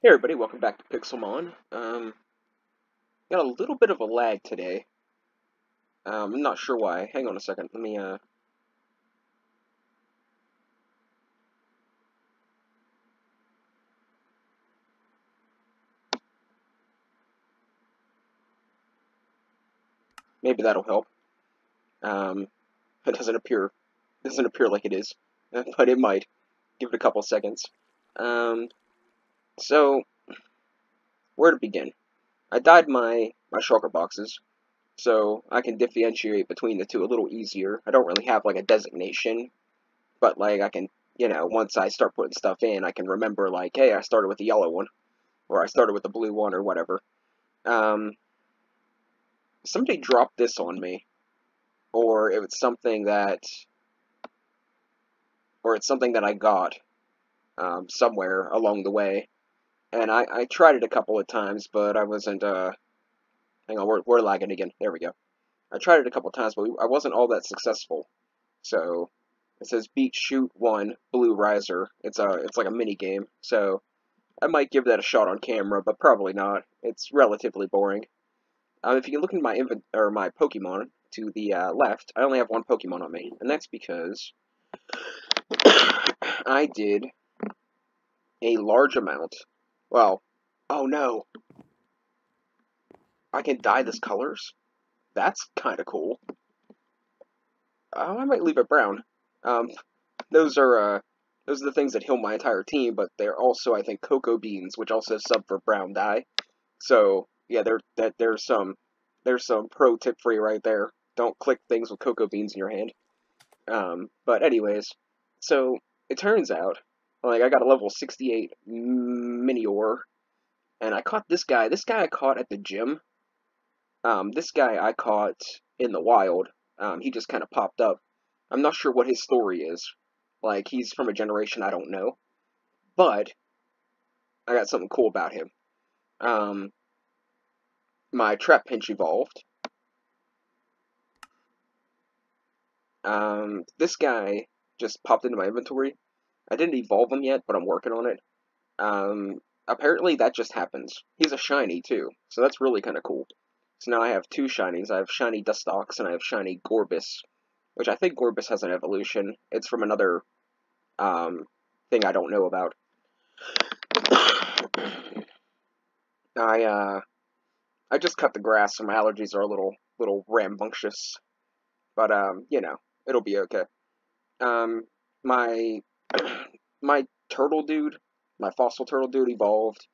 Hey everybody, welcome back to pixelmon. Got a little bit of a lag today. I'm not sure why. Hang on a second. Let me, maybe that'll help. Um, it doesn't appear like it is, but it might. Give it a couple seconds. Um, so, where to begin? I dyed my shulker boxes, so I can differentiate between the two a little easier. I don't really have, like, a designation, but, like, I can, once I start putting stuff in, I can remember, like, hey, I started with the yellow one, or I started with the blue one, or whatever. Um, Somebody dropped this on me, or it was something that, or it's something that I got somewhere along the way, and I tried it a couple of times, but I wasn't. Hang on, we're lagging again. There we go. I tried it a couple of times, but I wasn't all that successful. So it says beat shoot one blue riser. It's like a mini game. So I might give that a shot on camera, but probably not. It's relatively boring. If you look in my my Pokemon to the left, I only have one Pokemon on me, and that's because I did a large amount. Well, oh no, I can dye this colors. That's kind of cool. I might leave it brown. Um, those are those are the things that heal my entire team, but they're also, I think, cocoa beans, which also sub for brown dye. So yeah, there's some pro tip for you right there. Don't click things with cocoa beans in your hand. But anyways, so it turns out, like, I got a level 68 Minior, and I caught this guy. This guy I caught at the gym. This guy I caught in the wild. He just kind of popped up. I'm not sure what his story is. Like, he's from a generation I don't know. But I got something cool about him. Um, my Trap Pinch evolved. This guy just popped into my inventory. I didn't evolve him yet, but I'm working on it. Apparently that just happens. He's a shiny too, so that's really kind of cool. So now I have two shinies. I have shiny Dustox and I have shiny Gorbis, which I think Gorbis has an evolution. It's from another thing I don't know about. I I just cut the grass, so my allergies are a little rambunctious, but it'll be okay. Um, my my turtle dude, my fossil turtle dude evolved.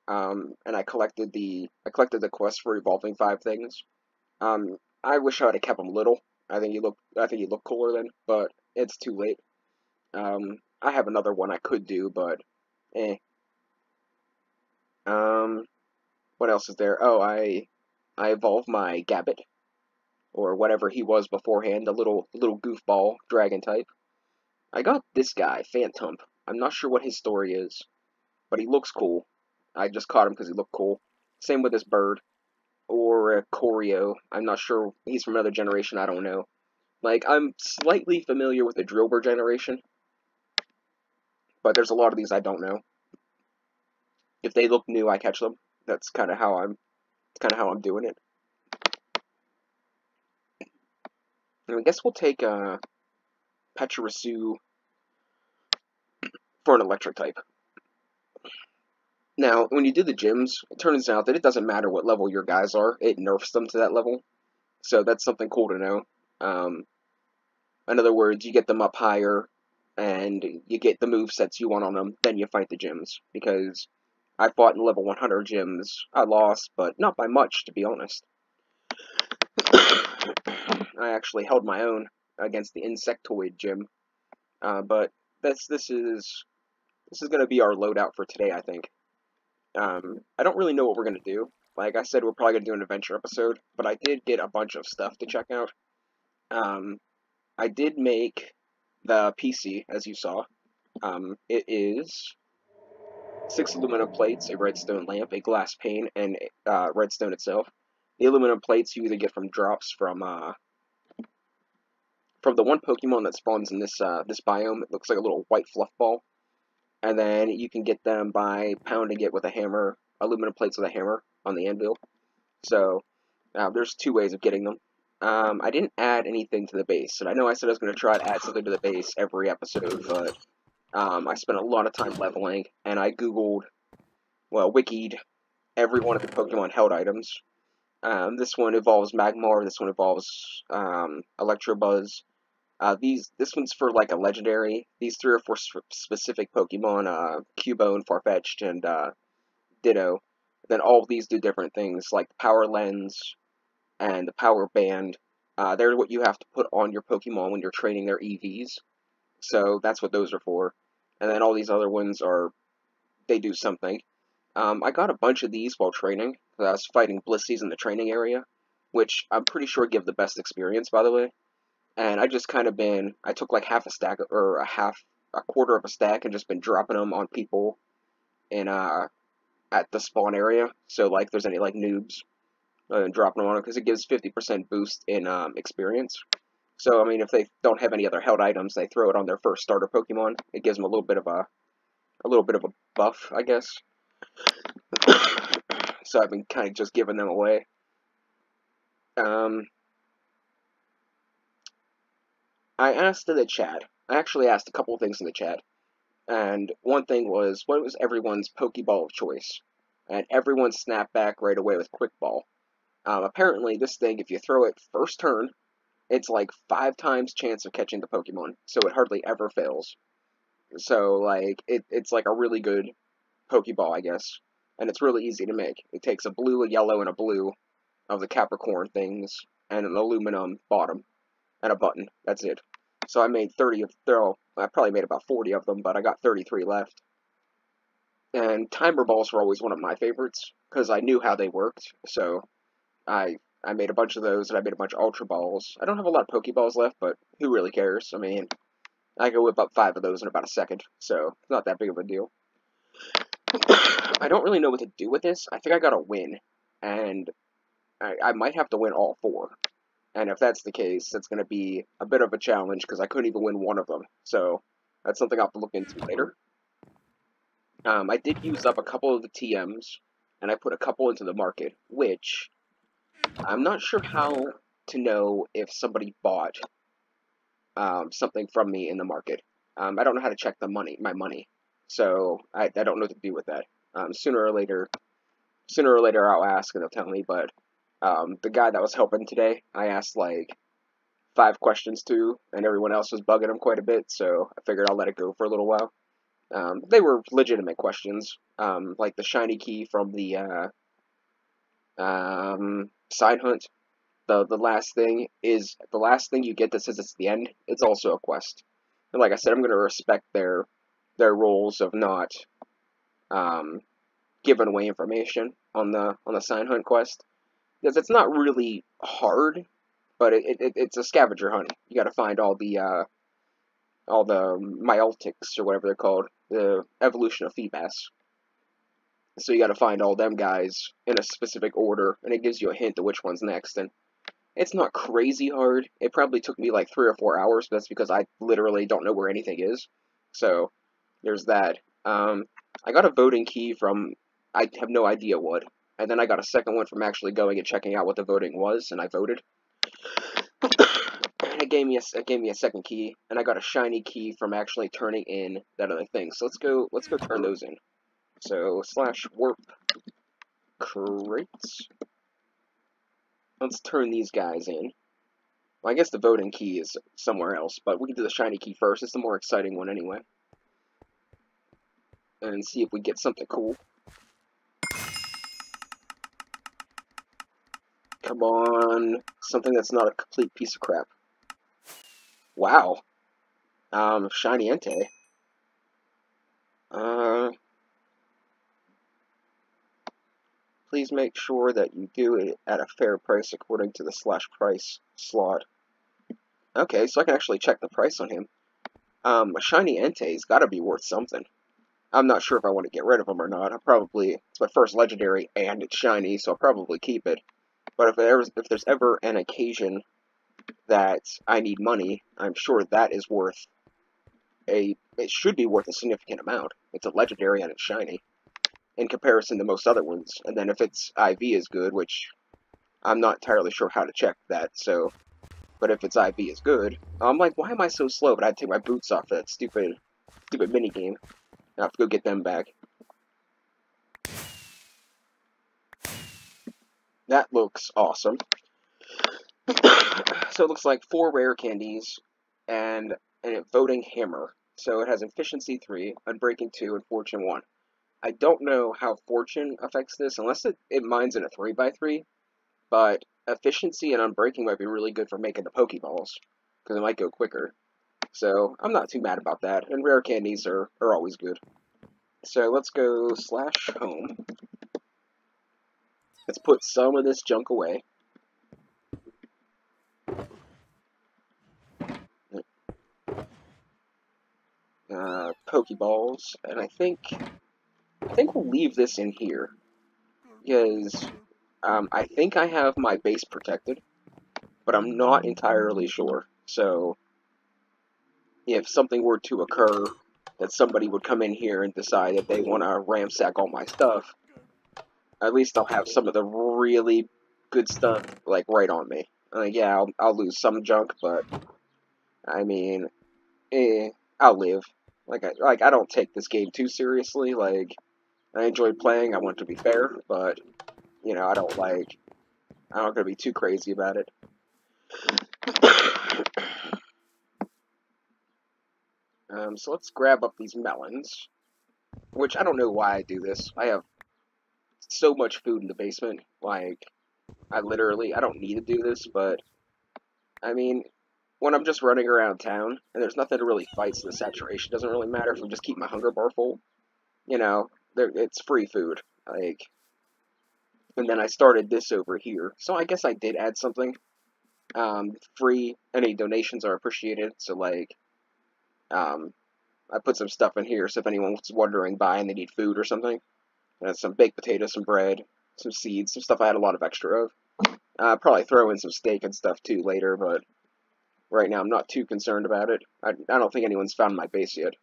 And I collected the quest for evolving 5 things. I wish I would have kept him little. I think he looked cooler then, but it's too late. I have another one I could do, but eh. Um, what else is there? Oh, I evolved my Gabbit, or whatever he was beforehand, the little goofball dragon type. I got this guy, Phantump. I'm not sure what his story is, but he looks cool. I just caught him because he looked cool. Same with this bird. Or Choreo. I'm not sure. He's from another generation. I don't know. Like, I'm slightly familiar with the Drillbur generation, but there's a lot of these I don't know. If they look new, I catch them. That's kind of how I'm doing it. And I guess we'll take Pachirisu for an electric type. Now, when you do the gyms, it turns out that it doesn't matter what level your guys are; it nerfs them to that level. So that's something cool to know. Um, in other words, you get them up higher, and you get the move sets you want on them, then you fight the gyms. Because I fought in level 100 gyms. I lost, but not by much, to be honest. I actually held my own against the Insectoid gym. But this is going to be our loadout for today, I think. I don't really know what we're going to do. Like I said, we're probably going to do an adventure episode, but I did get a bunch of stuff to check out. I did make the PC, as you saw. It is 6 aluminum plates, a redstone lamp, a glass pane, and redstone itself. The aluminum plates you either get from drops from the one Pokemon that spawns in this biome. It looks like a little white fluff ball. and then you can get them by pounding it with a hammer, aluminum plates with a hammer on the anvil. So there's two ways of getting them. I didn't add anything to the base, and I know I said I was going to try to add something to the base every episode, but I spent a lot of time leveling, and I googled, well, wikied every one of the Pokemon held items. This one involves Magmar, this one involves Electabuzz. This one's for like a legendary. These three are for specific Pokemon, Cubone, Farfetch'd, and Ditto. Then all of these do different things, like the Power Lens and the Power Band. They're what you have to put on your Pokemon when you're training their EVs. So that's what those are for. And then all these other ones they do something. I got a bunch of these while training. I was fighting Blissies in the training area, which I'm pretty sure give the best experience, by the way. And I just kind of I took like half a stack, or a quarter of a stack, and just been dropping them on people in, at the spawn area. So, like, there's any, like, noobs, dropping them on them, because it gives 50% boost in, experience. So, I mean, if they don't have any other held items, they throw it on their first starter Pokemon. It gives them a little bit of a buff, I guess. So I've been kind of just giving them away. I asked in the chat. I actually asked a couple of things in the chat. And one thing was, what was everyone's Pokeball of choice? And everyone snapped back right away with Quick Ball. Apparently, this thing, if you throw it first turn, it's like 5 times chance of catching the Pokemon. So it hardly ever fails. So, like, it's like a really good Pokeball, I guess. And it's really easy to make. It takes a blue, a yellow, and a blue of the Capricorn things, and an aluminum bottom, and a button. That's it. So I made 30 of I probably made about 40 of them, but I got 33 left. And timer balls were always one of my favorites, because I knew how they worked. So I made a bunch of those, and I made a bunch of Ultra Balls. I don't have a lot of Pokeballs left, but who really cares? I mean, I can whip up 5 of those in about a second, so it's not that big of a deal. I don't really know what to do with this. I think I gotta win, and I might have to win all 4. And if that's the case, it's going to be a bit of a challenge, because I couldn't even win one of them. So that's something I'll have to look into later. I did use up a couple of the TMs, and I put a couple into the market, which I'm not sure how to know if somebody bought something from me in the market. I don't know how to check my money, so I don't know what to do with that. Sooner or later I'll ask and they'll tell me, but the guy that was helping today, I asked like 5 questions to, and everyone else was bugging him quite a bit, so I figured I'll let it go for a little while. They were legitimate questions, like the shiny key from the side hunt. The last thing you get that says it's the end. It's also a quest. And like I said, I'm going to respect their rules of not giving away information on the sign hunt quest, because it's not really hard, but it's a scavenger hunt. You got to find all the Myaltics, or whatever they're called, the evolution of Feebas. So you got to find all them guys in a specific order, and it gives you a hint of which one's next. And it's not crazy hard. It probably took me like 3 or 4 hours, but that's because I literally don't know where anything is. So there's that. I got a voting key from, I have no idea what. And then I got a second one from actually going and checking out what the voting was, and I voted. And it gave me a second key, and I got a shiny key from actually turning in that other thing. So let's go turn those in. So /warp crates. Let's turn these guys in. Well, I guess the voting key is somewhere else, but we can do the shiny key first. It's the more exciting one anyway. And see if we get something cool. Come on, something that's not a complete piece of crap. Wow. Shiny Entei. Please make sure that you do it at a fair price according to the /price slot. Okay, so I can actually check the price on him. A shiny Entei's gotta be worth something. I'm not sure if I want to get rid of him or not. It's my first legendary and it's shiny, so I'll probably keep it. But if there's ever an occasion that I need money, I'm sure that is worth it should be worth a significant amount. It's a legendary and it's shiny in comparison to most other ones. And then if its IV is good, which I'm not entirely sure how to check that, so, but if its IV is good, I'm like, why am I so slow? But I had to take my boots off for that stupid mini game. I have to go get them back. That looks awesome. So it looks like 4 rare candies and an voting hammer. So it has efficiency 3, unbreaking 2, and fortune 1. I don't know how fortune affects this, unless it mines in a 3x3, but efficiency and unbreaking might be really good for making the Pokeballs, because it might go quicker. So I'm not too mad about that, and rare candies are always good. So let's go /home. Let's put some of this junk away. Pokeballs, and I think we'll leave this in here, because I think I have my base protected, but I'm not entirely sure. So if something were to occur, that somebody would come in here and decide that they want to ransack all my stuff, at least I'll have some of the really good stuff, like, right on me. Yeah, I'll lose some junk, but, I mean, I'll live. I don't take this game too seriously. Like, I enjoy playing, I want to be fair, but, you know, I'm not gonna be too crazy about it. So let's grab up these melons, which I don't know why I do this. I have so much food in the basement, like, I don't need to do this, but, I mean, when I'm just running around town, and there's nothing to really fight, so the saturation doesn't really matter if I just keep my hunger bar full, you know, it's free food, like, and then I started this over here, so I guess I did add something. Free, any donations are appreciated, so, like, I put some stuff in here, so if anyone's wondering by and they need food or something, some baked potatoes, some bread, some seeds, some stuff I had a lot of extra of. Probably throw in some steak and stuff too later, but right now I'm not too concerned about it. I don't think anyone's found my base yet,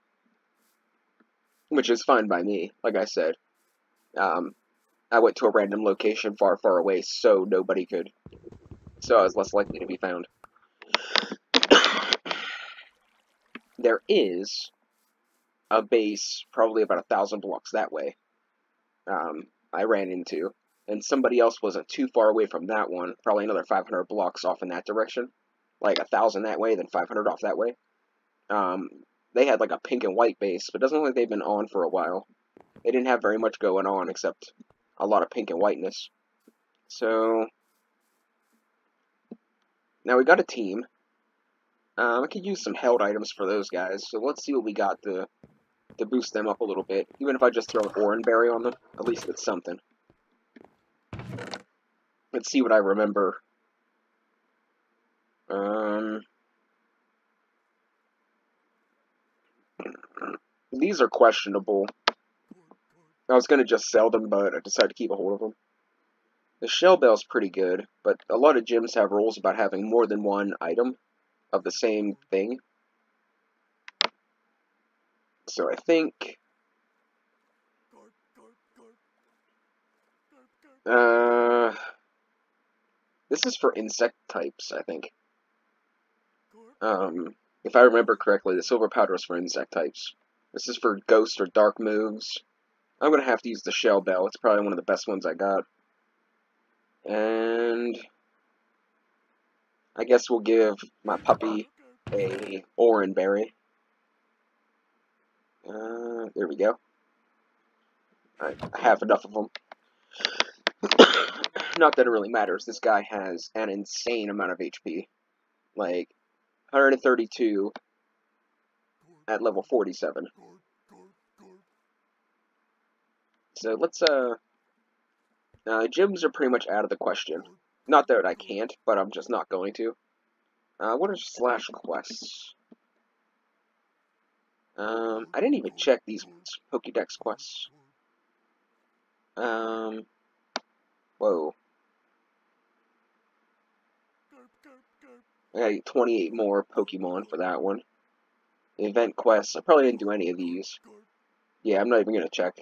which is fine by me. Like I said, I went to a random location far, far away, so nobody could, so I was less likely to be found. There is a base probably about 1,000 blocks that way. I ran into, and somebody else wasn't too far away from that one, probably another 500 blocks off in that direction, like 1,000 that way, then 500 off that way. They had like a pink and white base, but it doesn't look like they've been on for a while. They didn't have very much going on except a lot of pink and whiteness. So now we got a team. I could use some held items for those guys, so let's see what we got to boost them up a little bit. Even if I just throw an orange berry on them, at least it's something. Let's see what I remember. These are questionable. I was going to just sell them, but I decided to keep a hold of them. The shell bell's pretty good, but a lot of gyms have rules about having more than one item of the same thing. So I think this is for insect types, I think. If I remember correctly, the silver powder is for insect types. This is for ghost or dark moves. I'm going to have to use the shell bell. It's probably one of the best ones I got. And I guess we'll give my puppy a orange berry. There we go. I have enough of them. Not that it really matters. This guy has an insane amount of HP. Like, 132 at level 47. So let's, gyms are pretty much out of the question. Not that I can't, but I'm just not going to. What are slash quests? I didn't even check these Pokédex quests. Whoa. I got 28 more Pokemon for that one. Event quests. I probably didn't do any of these. Yeah, I'm not even going to check.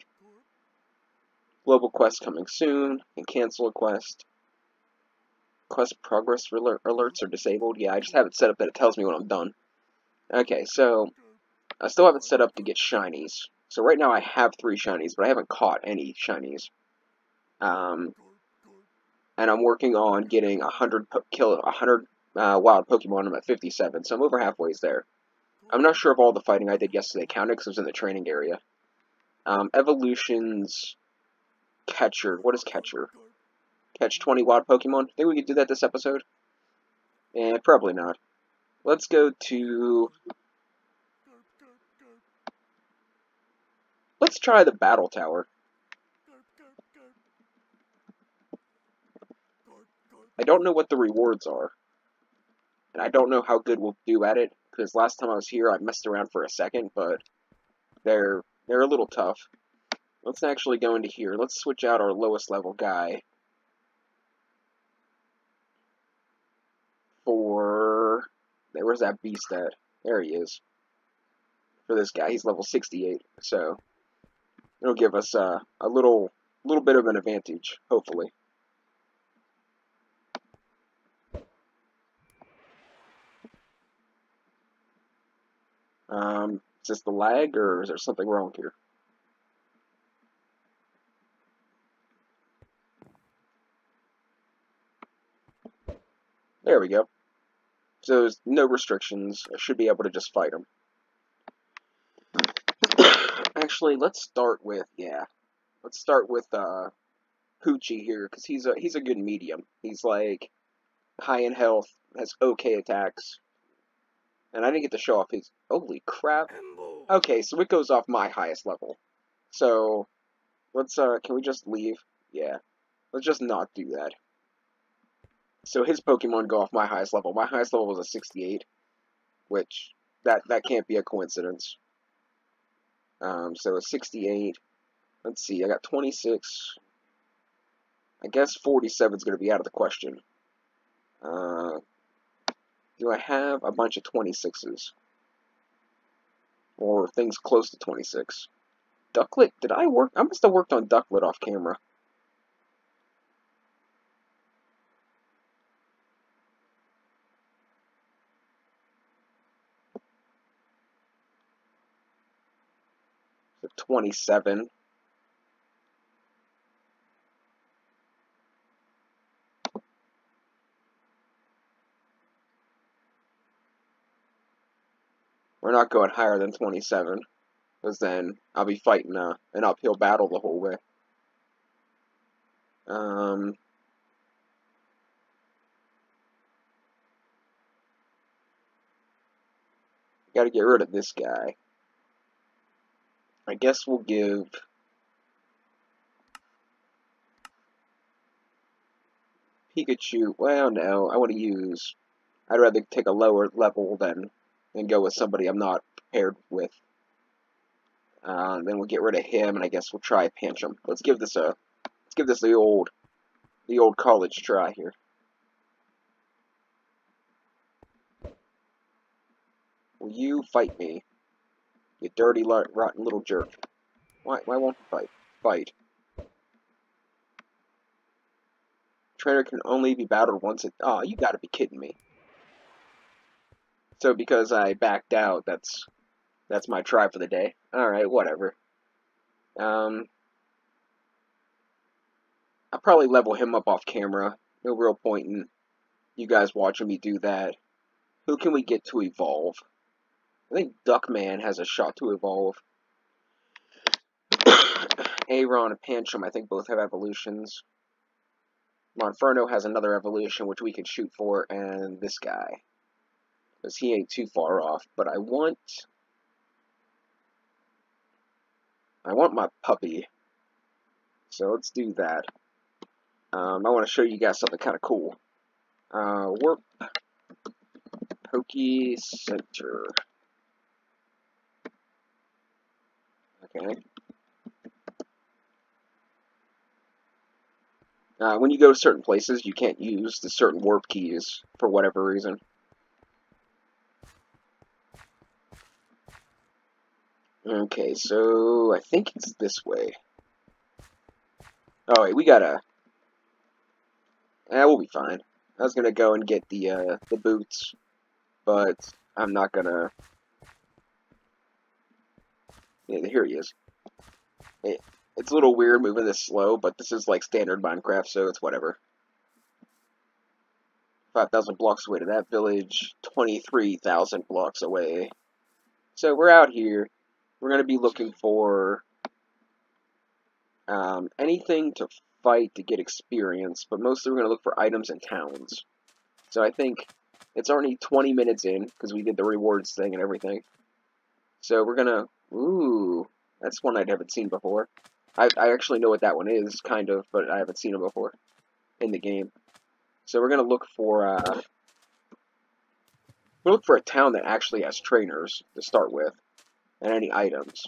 Global quest coming soon. And cancel a quest. Quest progress alerts are disabled. Yeah, I just have it set up that it tells me when I'm done. Okay, so I still have it set up to get shinies. So right now I have 3 shinies, but I haven't caught any shinies. And I'm working on getting 100 wild Pokemon. I'm at 57, so I'm over halfway there. I'm not sure if all the fighting I did yesterday counted because I was in the training area. Evolutions, Catcher. What is Catcher? Catch 20 wild Pokemon? Think we could do that this episode? Eh, probably not. Let's go to... Let's try the Battle Tower. I don't know what the rewards are. And I don't know how good we'll do at it, because last time I was here I messed around for a second, but they're a little tough. Let's actually go into here. Let's switch out our lowest level guy for... Where's that beast at? There he is. For this guy, he's level 68, so it'll give us a little bit of an advantage, hopefully. Is this the lag, or is there something wrong here? There we go. So there's no restrictions. I should be able to just fight him. Actually, let's start with Hoochie here, because he's a good medium. He's like high in health, has okay attacks. And I didn't get to show off his... Holy crap. Okay, so it goes off my highest level. So, let's, can we just leave? Yeah. Let's just not do that. So his Pokemon go off my highest level. My highest level was a 68. Which, that can't be a coincidence. So a 68. Let's see, I got 26. I guess 47 is going to be out of the question. Do I have a bunch of 26s? Or things close to 26? Ducklet? Did I work? I must have worked on Ducklet off camera. So 27. We're not going higher than 27, because then I'll be fighting an uphill battle the whole way. Gotta get rid of this guy. I guess we'll give... Pikachu... Well, no, I want to use... I'd rather take a lower level than go with somebody I'm not prepared with. Then we'll get rid of him, and I guess we'll try Pancham. Let's give this the old college try here. Will you fight me, you dirty, rotten little jerk? Why won't you fight? Fight. Trainer can only be battled once. Oh, you gotta be kidding me. So because I backed out, that's my try for the day. Alright, whatever. I'll probably level him up off camera. No real point in you guys watching me do that. Who can we get to evolve? I think Duckman has a shot to evolve. Aron and Pancham, I think both have evolutions. Monferno has another evolution, which we could shoot for, and this guy. Because he ain't too far off. But I want my puppy. So let's do that. I want to show you guys something kind of cool. Warp Poke Center. Okay. When you go to certain places, you can't use the certain warp keys for whatever reason. Okay, so I think it's this way. Oh wait, we gotta. We'll be fine. I was gonna go and get the boots, but I'm not gonna. Yeah, here he is. It's a little weird moving this slow, but this is like standard Minecraft, so it's whatever. 5,000 blocks away to that village, 23,000 blocks away. So we're out here. We're going to be looking for anything to fight to get experience, but mostly we're going to look for items and towns. So I think it's already 20 minutes in, because we did the rewards thing and everything. So we're going to... Ooh, that's one I haven't seen before. I actually know what that one is, kind of, but I haven't seen it before in the game. So we're going to look for a town that actually has trainers to start with, and any items.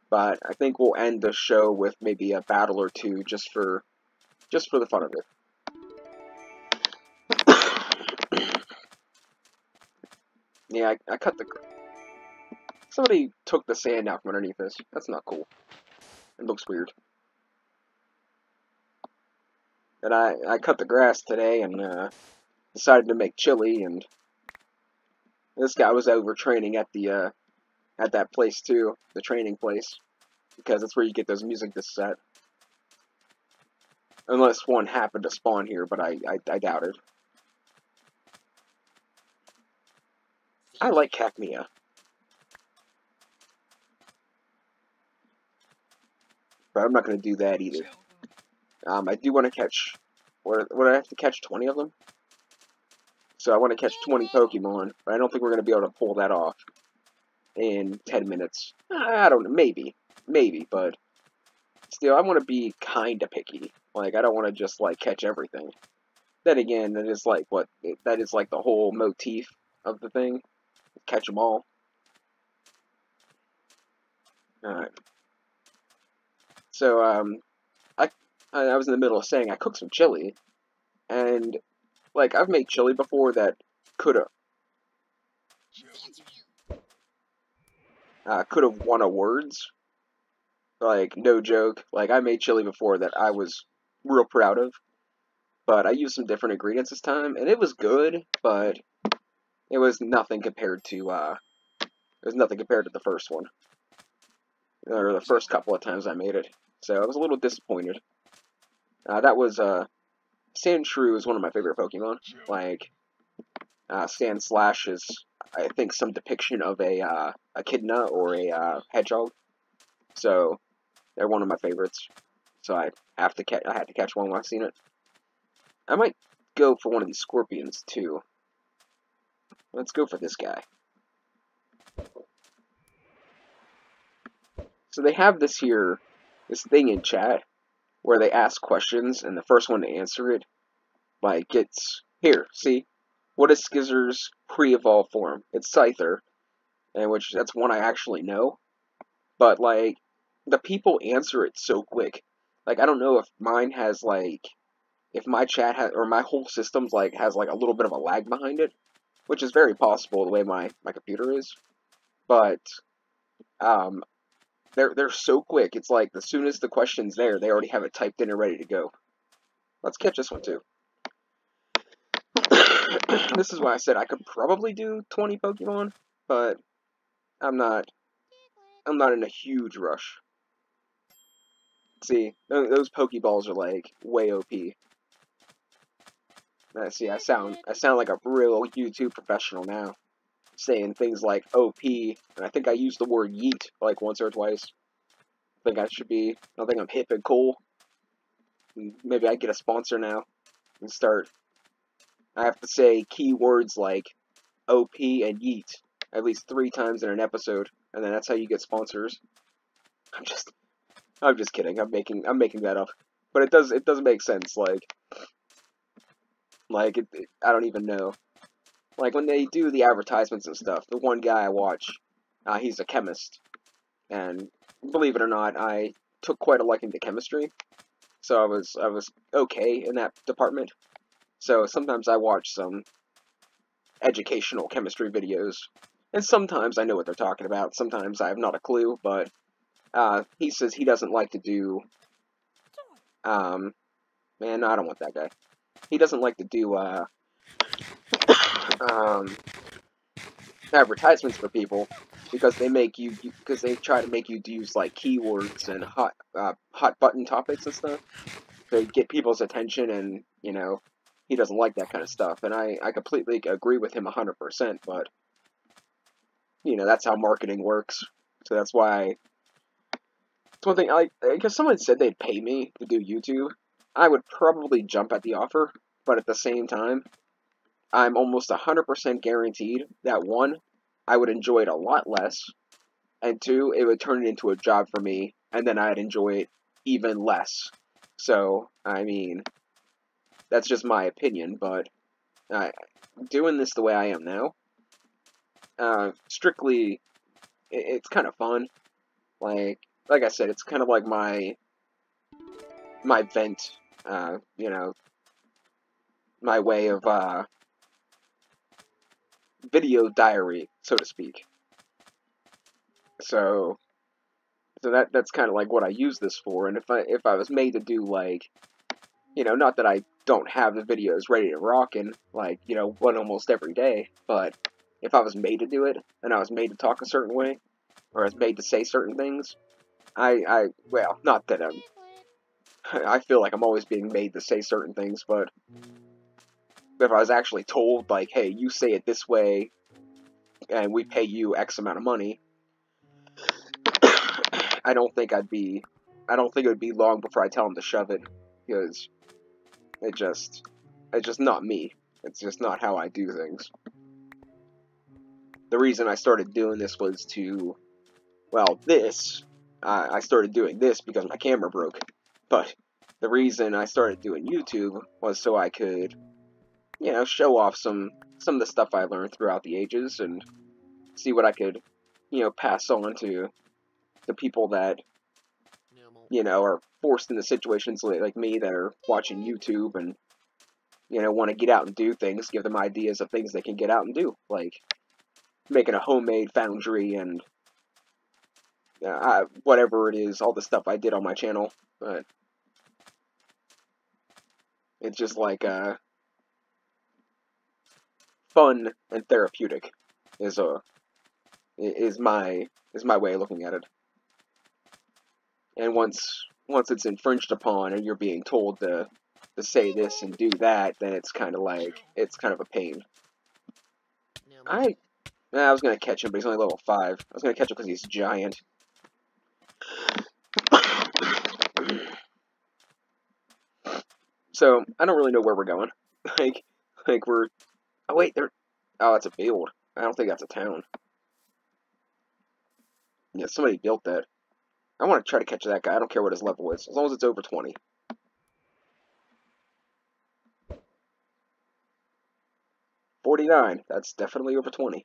But I think we'll end the show with maybe a battle or two just for the fun of it. Yeah, I cut the... Somebody took the sand out from underneath this. That's not cool. It looks weird. And I cut the grass today and decided to make chili, and this guy was overtraining at that place too, the training place, because that's where you get those music discs at. Unless one happened to spawn here, but I doubt it. I like Cacnea. But I'm not going to do that either. I do want to catch... What I have to catch 20 of them? So I want to catch 20 Pokemon, but I don't think we're going to be able to pull that off in 10 minutes. I don't know, maybe, but still, I want to be kind of picky. Like, I don't want to just, like, catch everything. Then again, that is, like, that is, like, the whole motif of the thing. Catch them all. Alright. So, I was in the middle of saying I cooked some chili, and, like, I've made chili before that could've won awards. Like, no joke. Like, I made chili before that I was real proud of. But I used some different ingredients this time, and it was good, but it was nothing compared to, the first one. Or the first couple of times I made it. So I was a little disappointed. That was, Sandshrew is one of my favorite Pokemon. Like, Sandslash is, I think, some depiction of a Echidna or a, Hedgehog. So, they're one of my favorites. So I had to catch one when I've seen it. I might go for one of these Scorpions, too. Let's go for this guy. So they have this thing in chat, where they ask questions, and the first one to answer it, like, gets... Here, see? What is Skizzer's pre-evolved form? It's Scyther, and that's one I actually know. But, like, the people answer it so quick. Like, I don't know if mine has, like... If my chat has... Or my whole system's, like, has, like, a little bit of a lag behind it. Which is very possible, the way my computer is. But, they're so quick. It's like, as soon as the question's there, they already have it typed in and ready to go. Let's catch this one, too. This is why I said I could probably do 20 Pokemon, but I'm not in a huge rush. See, those Pokeballs are like way OP. See, I sound like a real YouTube professional now, saying things like OP, and I think I used the word yeet like once or twice. I think I'm hip and cool. Maybe I get a sponsor now and start. I have to say keywords like OP and yeet at least 3 times in an episode, and then that's how you get sponsors. I'm just kidding. I'm making that up, but it does make sense. Like I don't even know. Like when they do the advertisements and stuff. The one guy I watch, he's a chemist, and believe it or not, I took quite a liking to chemistry, so I was okay in that department. So sometimes I watch some educational chemistry videos, And sometimes I know what they're talking about, sometimes I have not a clue, but he says he doesn't like to do, man, no, I don't want that guy. He doesn't like to do, advertisements for people because they make you, because they try to make you use, like, keywords and hot button topics and stuff to get people's attention, and, you know, he doesn't like that kind of stuff, and I completely agree with him 100%, but, you know, that's how marketing works, so that's why, it's one thing, because someone said they'd pay me to do YouTube, I would probably jump at the offer, but at the same time, I'm almost 100% guaranteed that, one, I would enjoy it a lot less, and two, it would turn it into a job for me, and then I'd enjoy it even less. So, I mean, that's just my opinion, but doing this the way I am now, strictly, it's kind of fun. Like I said, it's kind of like my vent, you know, my way of, video diary, so to speak. So that's kind of like what I use this for, and if I was made to do, like, you know, not that I don't have the videos ready to rock and, like, you know, one almost every day, but if I was made to do it, and I was made to talk a certain way, or I was made to say certain things, well, not that I feel like I'm always being made to say certain things, but if I was actually told, like, hey, you say it this way, and we pay you X amount of money, I don't think it would be long before I tell him to shove it, because it's just not me. It's just not how I do things. The reason I started doing this was to, well, I started doing this because my camera broke, but the reason I started doing YouTube was so I could, you know, show off some of the stuff I learned throughout the ages, and see what I could, you know, pass on to the people that, you know, are forced into situations like me that are watching YouTube and, you know, want to get out and do things, give them ideas of things they can get out and do, like making a homemade foundry and whatever it is, all the stuff I did on my channel. But it's just like fun and therapeutic is my way of looking at it. And once it's infringed upon and you're being told to say this and do that, then it's kind of a pain. I was gonna catch him, but he's only level 5. I was gonna catch him because he's giant. So I don't really know where we're going. like we're. Oh wait, that's a build. I don't think that's a town. Yeah, somebody built that. I want to try to catch that guy. I don't care what his level is, as long as it's over 20. $49. That's definitely over 20.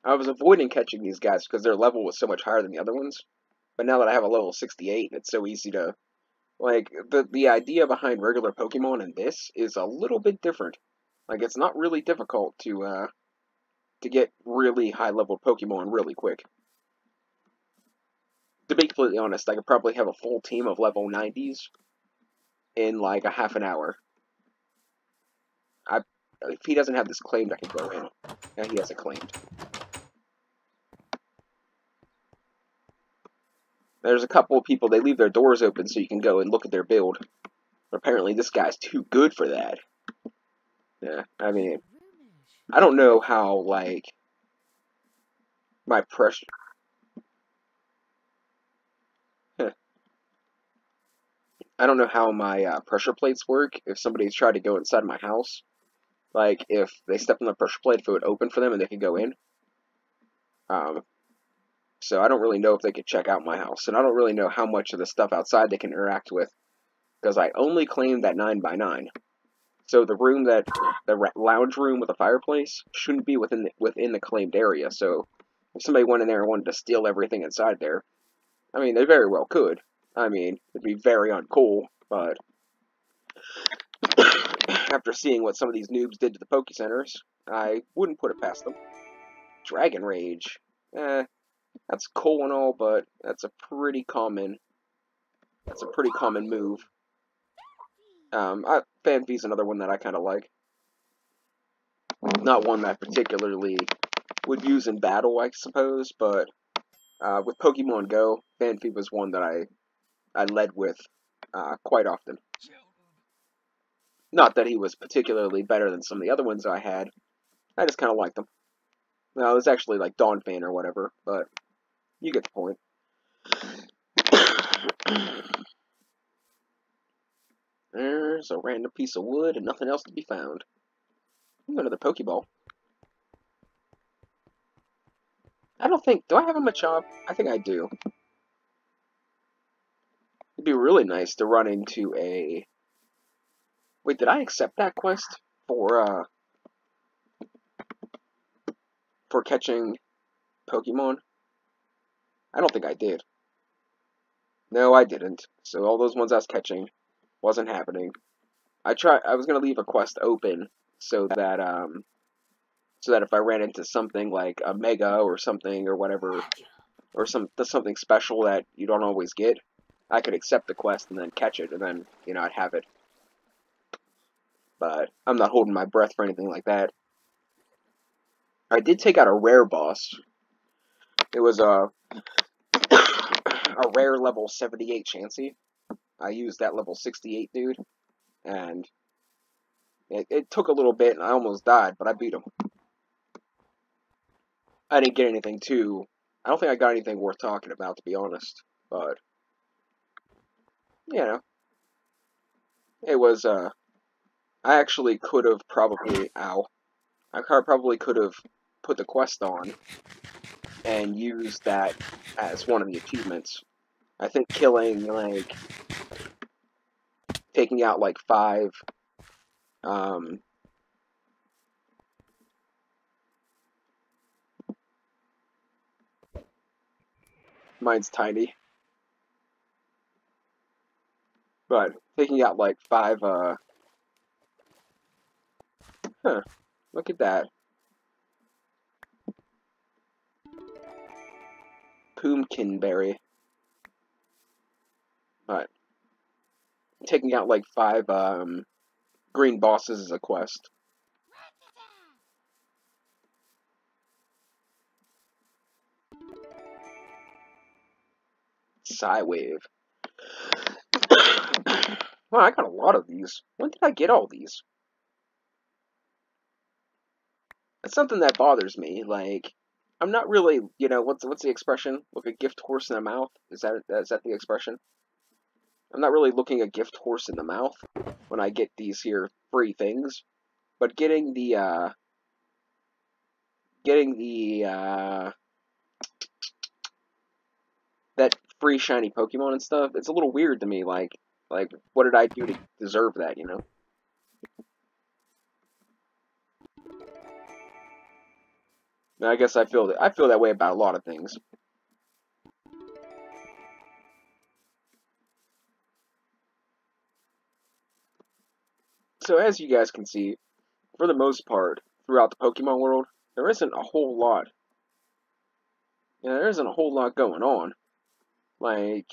I was avoiding catching these guys because their level was so much higher than the other ones. But now that I have a level 68, it's so easy to, like, the idea behind regular Pokemon in this is a little bit different. Like, it's not really difficult to get really high-level Pokemon really quick. To be completely honest, I could probably have a full team of level 90s in, like, a half an hour. If he doesn't have this claimed, I can go in. Yeah, he has it claimed. There's a couple of people, they leave their doors open so you can go and look at their build. But apparently this guy's too good for that. Yeah, I mean, I don't know how, like, my pressure... I don't know how my pressure plates work if somebody's tried to go inside my house. Like, if they step on the pressure plate, if it would open for them and they could go in. So I don't really know if they could check out my house. And I don't really know how much of the stuff outside they can interact with. Because I only claimed that 9x9. So the room the lounge room with a fireplace shouldn't be within the claimed area. So if somebody went in there and wanted to steal everything inside there, I mean, they very well could. I mean, it'd be very uncool, but After seeing what some of these noobs did to the Poke Centers, I wouldn't put it past them. Dragon Rage. That's cool and all, but that's a pretty common move. Phanpy's another one that I kind of like. Not one that I particularly would use in battle, I suppose, but with Pokemon Go, Phanpy was one that I led with quite often. Not that he was particularly better than some of the other ones I had. I just kind of liked him. No, it was actually like Dawnfang or whatever, but you get the point. There's a random piece of wood and nothing else to be found. Ooh, another Pokeball. I don't think... Do I have a Machop? I think I do. It'd be really nice to run into a... Wait, did I accept that quest for catching Pokemon? I don't think I did. No, I didn't. So all those ones I was catching wasn't happening. I was gonna leave a quest open so that if I ran into something like a Mega or something or whatever, or something special that you don't always get, I could accept the quest and then catch it, and then, you know, I'd have it. But I'm not holding my breath for anything like that. I did take out a rare boss. It was a rare level 78 Chansey. I used that level 68 dude, and it took a little bit, and I almost died, but I beat him. I didn't get anything too... I don't think I got anything worth talking about, to be honest, but... You know. It was, I actually could have probably... Ow. I probably could have put the quest on and used that as one of the achievements. I think killing, like... Taking out, like, 5... Mine's tiny. But taking out like 5, look at that. Pumpkin berry. But taking out like 5, green bosses is a quest. Psywave. Wow, I got a lot of these. When did I get all these? It's something that bothers me. Like, I'm not really, you know, what's the expression? Look a gift horse in the mouth? Is that the expression? I'm not really looking a gift horse in the mouth when I get these here free things. But getting the that free shiny Pokemon and stuff, it's a little weird to me. Like, what did I do to deserve that, you know? And I guess I feel that way about a lot of things. So as you guys can see, for the most part, throughout the Pokemon world, there isn't a whole lot. Yeah, there isn't a whole lot going on. Like,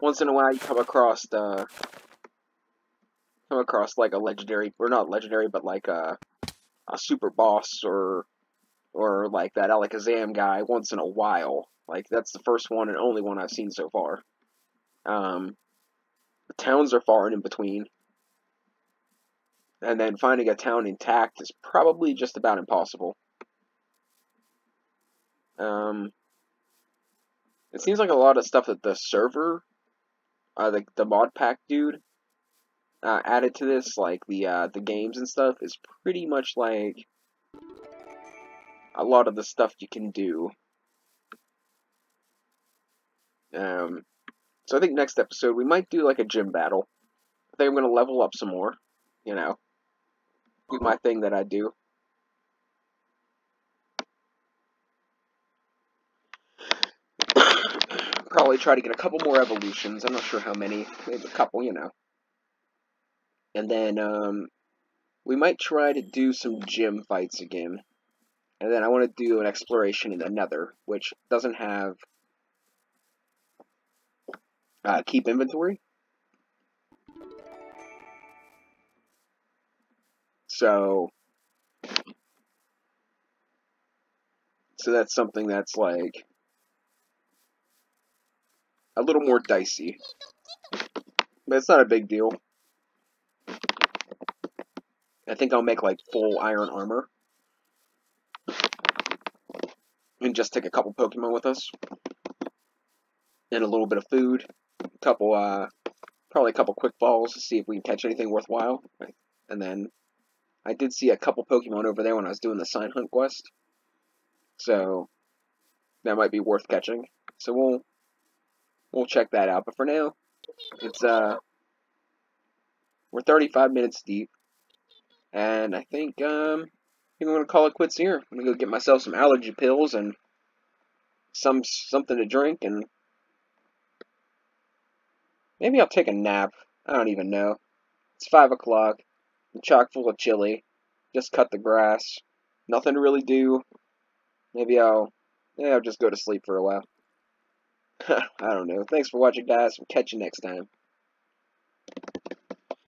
once in a while you come across like a legendary, or not legendary, but like a super boss or like that Alakazam guy once in a while. Like, that's the first one and only one I've seen so far. The towns are far and in between. And then finding a town intact is probably just about impossible. It seems like a lot of stuff that the server, the mod pack dude, added to this, like the games and stuff, is pretty much like a lot of the stuff you can do. So I think next episode we might do like a gym battle. I think I'm gonna level up some more, you know, do my thing that I do. Probably try to get a couple more evolutions. I'm not sure how many, maybe a couple, you know. And then we might try to do some gym fights again. And then I want to do an exploration in the Nether, which doesn't have keep inventory. So that's something that's like a little more dicey. But it's not a big deal. I think I'll make like full iron armor. And just take a couple Pokemon with us. And a little bit of food. Probably a couple quick balls to see if we can catch anything worthwhile. And then I did see a couple Pokemon over there when I was doing the sign hunt quest. So that might be worth catching. So we'll check that out. But for now, it's we're 35 minutes deep. And I think I'm gonna call it quits here. I'm gonna go get myself some allergy pills and something to drink, and maybe I'll take a nap. I don't even know. It's 5 o'clock. I'm chock full of chili. Just cut the grass. Nothing to really do. Maybe I'll just go to sleep for a while. I don't know. Thanks for watching, guys. I'll catch you next time.